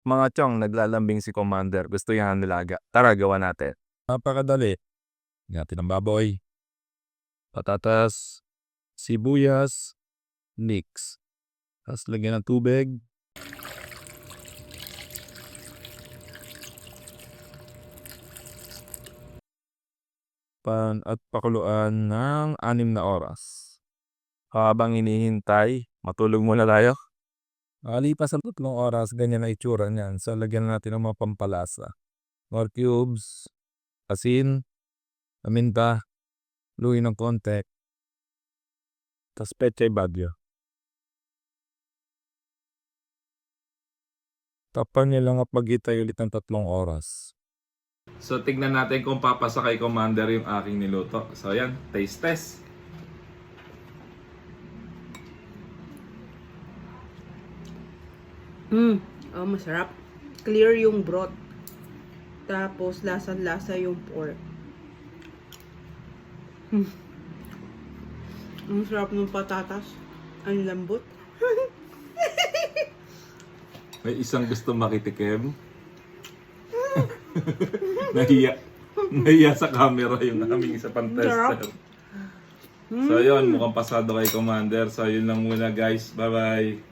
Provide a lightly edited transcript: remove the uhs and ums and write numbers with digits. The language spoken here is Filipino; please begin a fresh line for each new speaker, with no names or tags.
Mga chong, naglalambing si Commander. Gusto niya ng nilaga. Tara, gawa natin.
Napakadali. Ngatin ang baboy. Patatas, sibuyas, mix. Tapos lagyan ng tubig. At pakuluan ng 6 na oras.
Habang hinihintay, matulog muna tayo.
Makalipas ang 3 oras, ganyan na itsura niyan. So, lagyan natin ng mga pampalasa. More cubes, asin, paminta, luin ng konti, tas pechay bagyo. Tapan niya lang at maghintay ulit ng 3 oras.
So, tignan natin kung papasa kay Commander yung aking niluto. So, yan. Taste test.
Masarap. Clear yung broth. Tapos, lasa-lasa yung pork. Ang sarap ng patatas. Ang lambot.
May isang gusto makitikim. Nahiya sa camera yung aming isa pang tester. So, yun. Mukhang pasado kay Commander. So, yun lang muna guys. Bye-bye.